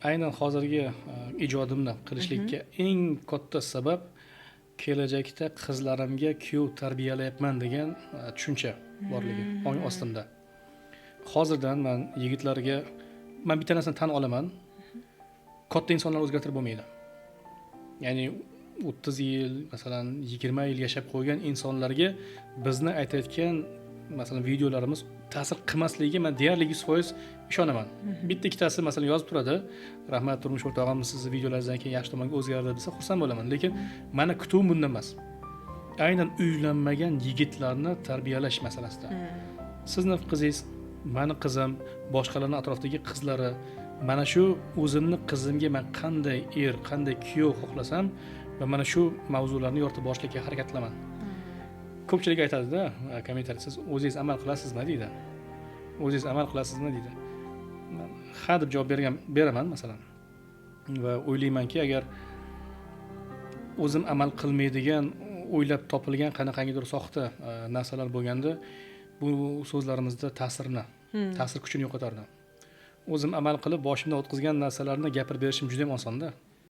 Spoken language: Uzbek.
aynan hozirgi ijodimni qilishlikka eng katta sabab kelajakda qizlarimga kuyov tarbiyalayapman degan tushuncha borligi ong ostimda. Hozirdan man yigitlarga man bitta narsani tan olaman. Katta insonlar o'zgartirib bo'lmaydi. Ya'ni 30 yil, masalan 20 yil yashab qo'ygan insonlarga bizni aytayotgan masalan videolarimiz ta'sir qilmasligiga men deyarli 100% ishonaman. Bitta ikkitasi masalan yozib turadi. Rahmat turmush o'rtog'im, sizni videolaringizdan keyin yaxshi tomonga o'zgardi desa xursand bo'laman. Lekin meni kutuvim bundan emas. Aynan uylanmagan yigitlarni tarbiyalash masalasida. Sizni qizingiz, meni qizim, boshqalarning atrofidagi qizlari mana shu o'zimni qizimga men qanday er, qanday kuyov xohlasam va mana shu mavzularni yoritib borishga harakat qilaman. Ko'pchilik aytadi-da, kommentariyada siz o'zingiz amal qilasizmi deydi. O'zingiz amal qilasizmi deydi. Men ha deb javob beraman masalan. Va o'ylaymanki, agar o'zim amal qilmaydigan, o'ylab topilgan qanaqangidir soxta narsalar bo'lganda, bu so'zlarimizda ta'sir kuchini yo'qotardi. O'zim amal qilib boshimdan o'tkazgan narsalarni gapirib berishim juda ham osonda.